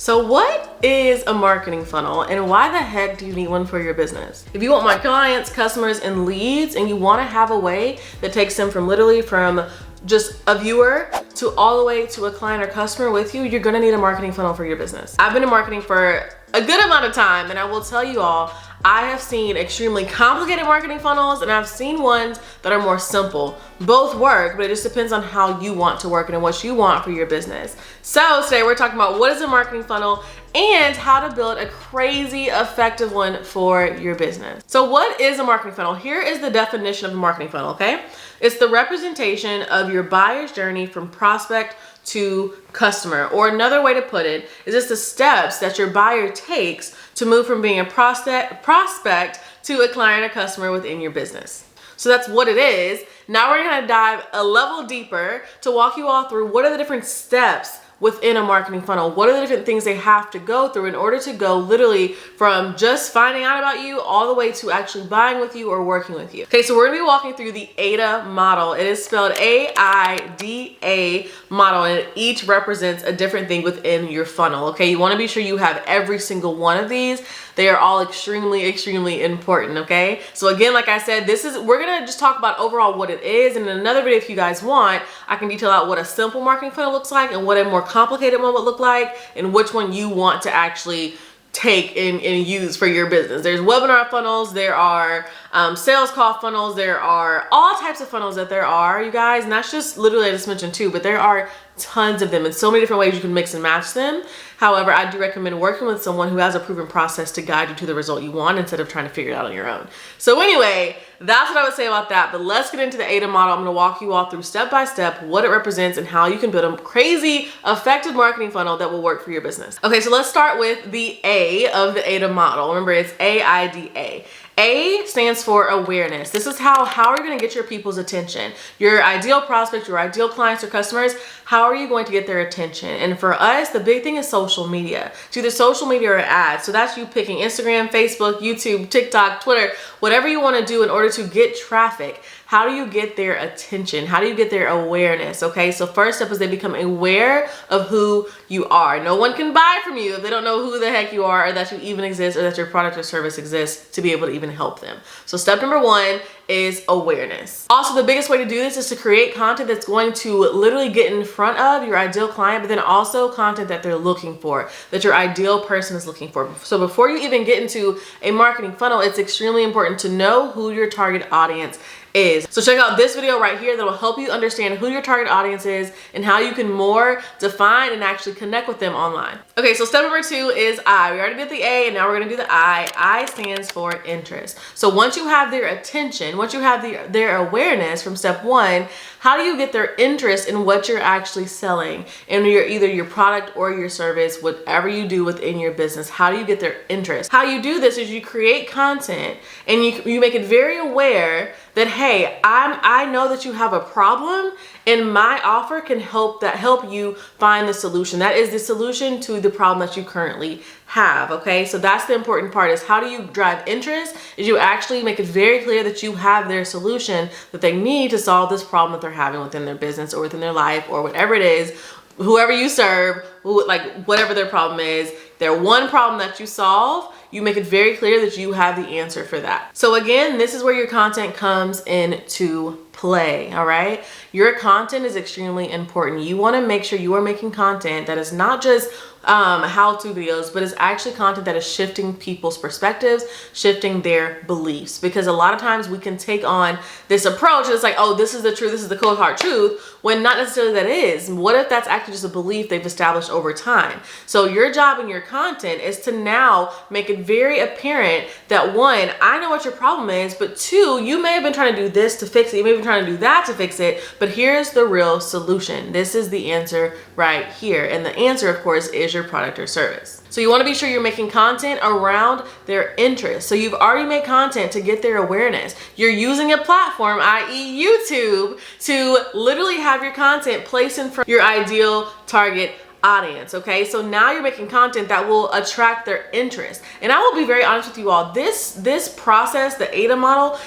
So what is a marketing funnel and why the heck do you need one for your business? If you want more clients, customers, and leads, and you want to have a way that takes them from just a viewer to all the way to a client or customer with you, you're gonna need a marketing funnel for your business. I've been in marketing for a good amount of time, and I will tell you all, I have seen extremely complicated marketing funnels and I've seen ones that are more simple. Both work, but it just depends on how you want to work and what you want for your business. So today we're talking about what is a marketing funnel and how to build a crazy effective one for your business. So what is a marketing funnel? Here is the definition of a marketing funnel, okay? It's the representation of your buyer's journey from prospect to customer, or another way to put it is just the steps that your buyer takes to move from being a prospect to a client or customer within your business. So that's what it is. Now we're gonna dive a level deeper to walk you all through what are the different steps within a marketing funnel. What are the different things they have to go through in order to go literally from just finding out about you all the way to actually buying with you or working with you. Okay, so we're gonna be walking through the AIDA model. It is spelled A-I-D-A model, and it each represents a different thing within your funnel. Okay, you wanna be sure you have every single one of these. They are all extremely important, okay? So again, like I said, we're gonna just talk about overall what it is, and in another video, if you guys want, I can detail out what a simple marketing funnel looks like and what a more complicated one would look like and which one you want to actually take and use for your business. There's webinar funnels, there are sales call funnels, there are all types of funnels that there are, you guys, and that's just literally, I just mentioned two, but there are tons of them and so many different ways you can mix and match them. However, I do recommend working with someone who has a proven process to guide you to the result you want instead of trying to figure it out on your own. So anyway, that's what I would say about that, but let's get into the AIDA model. I'm gonna walk you all through step by step what it represents and how you can build a crazy effective marketing funnel that will work for your business. Okay, so let's start with the A of the AIDA model. Remember, it's AIDA. A stands for awareness. This is how are you gonna get your people's attention? Your ideal prospect, your ideal clients or customers, how are you going to get their attention? And for us, the big thing is social media. It's either social media or ads. So that's you picking Instagram, Facebook, YouTube, TikTok, Twitter, whatever you wanna do in order to get traffic. How do you get their attention? How do you get their awareness? Okay, so first step is they become aware of who you are. No one can buy from you if they don't know who the heck you are or that you even exist or that your product or service exists to be able to even help them. So step number one is awareness. Also, the biggest way to do this is to create content that's going to literally get in front of your ideal client, but then also content that they're looking for, that your ideal person is looking for. So before you even get into a marketing funnel, it's extremely important to know who your target audience is. So check out this video right here that will help you understand who your target audience is and how you can more define and actually connect with them online. Okay, so step number two is I. We already did the A and now we're gonna do the I. I stands for interest. So once you have their attention, once you have their awareness from step one, how do you get their interest in what you're actually selling in either your product or your service, whatever you do within your business? How do you get their interest? How you do this is you create content and you make it very aware that, hey, I know that you have a problem and my offer can help you find the solution. That is the solution to the problem that you currently have, okay? So that's the important part, is how do you drive interest is you actually make it very clear that you have their solution that they need to solve this problem that they're having within their business or within their life or whatever it is, whoever you serve, whatever their problem is, their one problem that you solve, you make it very clear that you have the answer for that. So again, this is where your content comes into play, all right? Your content is extremely important. You wanna make sure you are making content that is not just how-to videos, but it's actually content that is shifting people's perspectives, shifting their beliefs. Because a lot of times we can take on this approach and it's like, oh, this is the truth, this is the cold hard truth, when not necessarily that is. What if that's actually just a belief they've established over time? So your job in your content is to now make it very apparent that one, I know what your problem is, but two, you may have been trying to do this to fix it, you may have been trying to do that to fix it, but here's the real solution. This is the answer right here. And the answer, of course, is your product or service. So you want to be sure you're making content around their interests. So you've already made content to get their awareness. You're using a platform, i.e. YouTube, to literally have your content placed in front of your ideal target audience. Okay, so now you're making content that will attract their interest. And I will be very honest with you all, this process, the AIDA model,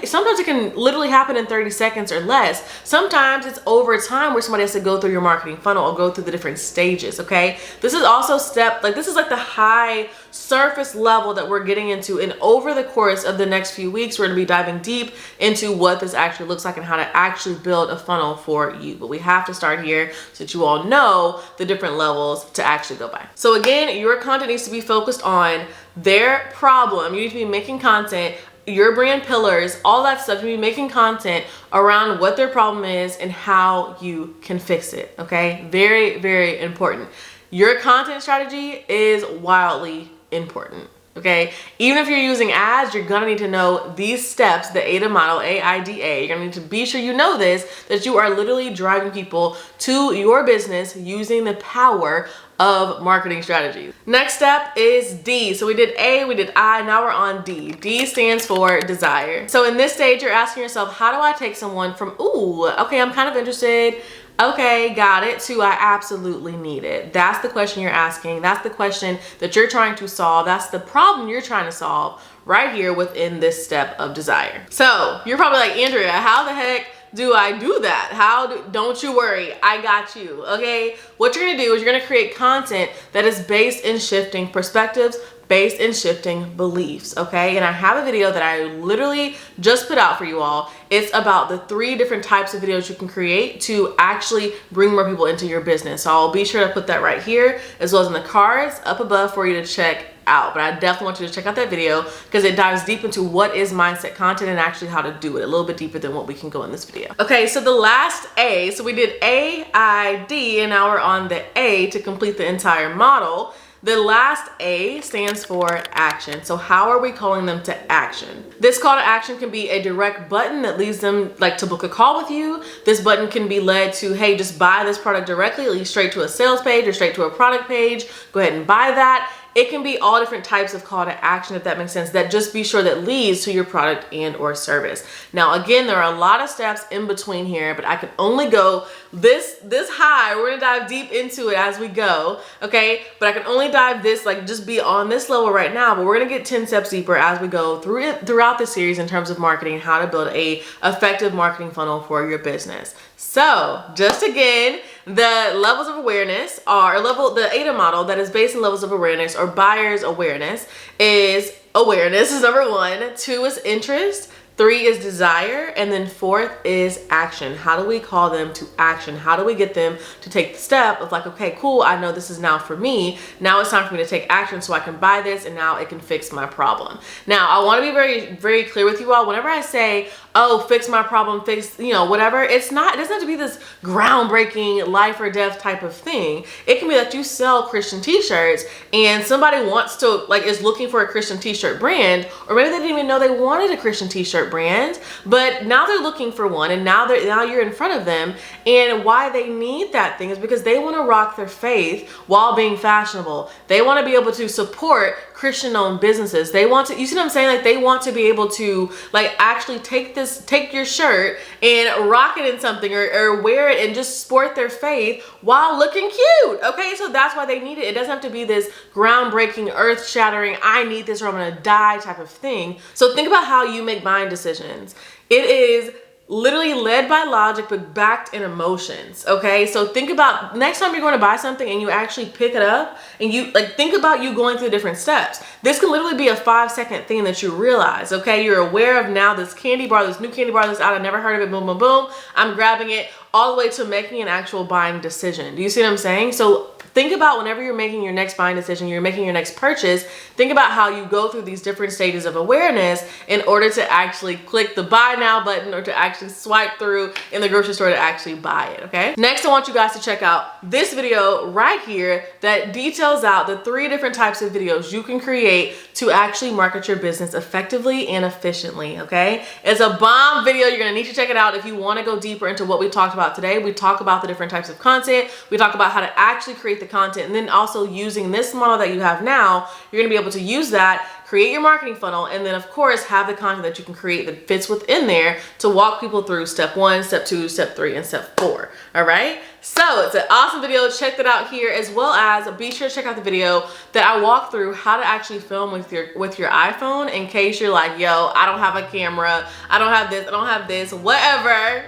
sometimes it can literally happen in 30 seconds or less. Sometimes it's over time where somebody has to go through your marketing funnel or go through the different stages. Okay, this is also this is like the high surface level that we're getting into, and over the course of the next few weeks we're going to be diving deep into what this actually looks like and how to actually build a funnel for you. But we have to start here so that you all know the different levels to actually go by. So again, your content needs to be focused on their problem. You need to be making content, your brand pillars, all that stuff. You need to be making content around what their problem is and how you can fix it. Okay, very, very important. Your content strategy is wildly important. Okay, even if you're using ads, you're gonna need to know these steps, the AIDA model, AIDA. You're gonna need to be sure you know this, that you are literally driving people to your business using the power of marketing strategies. Next step is D. So we did A, we did I, now we're on D. D stands for desire. So in this stage, you're asking yourself, how do I take someone from, ooh, okay, I'm kind of interested, okay, got it, to I absolutely need it. That's the question you're asking. That's the question that you're trying to solve. That's the problem you're trying to solve right here within this step of desire. So you're probably like, Andrea, how the heck do I do that? Don't you worry, I got you. Okay, what you're gonna do is you're gonna create content that is based in shifting perspectives, based in shifting beliefs. Okay, and I have a video that I literally just put out for you all. It's about the 3 different types of videos you can create to actually bring more people into your business. So I'll be sure to put that right here as well as in the cards up above for you to check out. But I definitely want you to check out that video because it dives deep into what is mindset content and actually how to do it a little bit deeper than what we can go in this video. Okay, so the last A, so we did A, I, D, and now we're on the A to complete the entire model. The last A stands for action. So how are we calling them to action? This call to action can be a direct button that leads them like to book a call with you. This button can be led to, hey, just buy this product directly, lead straight to a sales page or straight to a product page. Go ahead and buy that. It can be all different types of call to action, if that makes sense, that just be sure that leads to your product and or service. Now, again, there are a lot of steps in between here, but I can only go this high. We're gonna dive deep into it as we go, okay? But I can only dive this, like just be on this level right now, but we're gonna get 10 steps deeper as we go through it throughout the series in terms of marketing and how to build a effective marketing funnel for your business. So just again, the levels of awareness are the AIDA model that is based on levels of awareness or buyer's awareness is number 1, 2 is interest, 3 is desire, and then 4th is action. How do we call them to action? How do we get them to take the step of like, okay, cool, I know this is now for me. Now it's time for me to take action so I can buy this and now it can fix my problem. Now, I want to be very, very clear with you all. Whenever I say, oh, fix my problem, fix, whatever, it doesn't have to be this groundbreaking life or death type of thing. It can be that you sell Christian t-shirts and somebody wants to, is looking for a Christian t-shirt brand, or maybe they didn't even know they wanted a Christian t-shirt brand, but now they're looking for one, and now you're in front of them, and why they need that thing is because they want to rock their faith while being fashionable. They want to be able to support Christian-owned businesses. They want to, you see what I'm saying? Like, they want to be able to actually take your shirt and rock it in something or wear it and just sport their faith while looking cute. Okay, so that's why they need it. It doesn't have to be this groundbreaking, earth-shattering, I need this or I'm gonna die type of thing. So think about how you make buying decisions. It is literally led by logic but backed in emotions. Okay, so think about next time you're going to buy something and you actually pick it up and you think about you going through different steps. This can literally be a 5-second thing that you realize. Okay, you're aware of now this candy bar, this new candy bar that's out, I never heard of it, boom boom boom, I'm grabbing it, all the way to making an actual buying decision. Do you see what I'm saying? So think about whenever you're making your next buying decision, you're making your next purchase, think about how you go through these different stages of awareness in order to actually click the buy now button or to actually swipe through in the grocery store to actually buy it, okay? Next, I want you guys to check out this video right here that details out the 3 different types of videos you can create to actually market your business effectively and efficiently, okay? It's a bomb video. You're gonna need to check it out if you wanna go deeper into what we talked about today. We talk about the different types of content. We talk about how to actually create the content, and then also using this model that you have now, you're gonna be able to use that, create your marketing funnel, and then of course have the content that you can create that fits within there to walk people through step 1, step 2, step 3, and step 4. All right. So it's an awesome video. Check that out here, as well as be sure to check out the video that I walk through how to actually film with your iPhone, in case you're like, yo, I don't have a camera, I don't have this, I don't have this, whatever.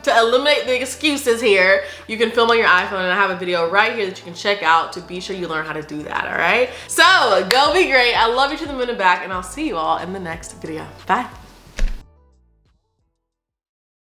To eliminate the excuses here, you can film on your iPhone, and I have a video right here that you can check out to be sure you learn how to do that. All right. So go be great. I love you to the moon and back, and I'll see you all in the next video. Bye.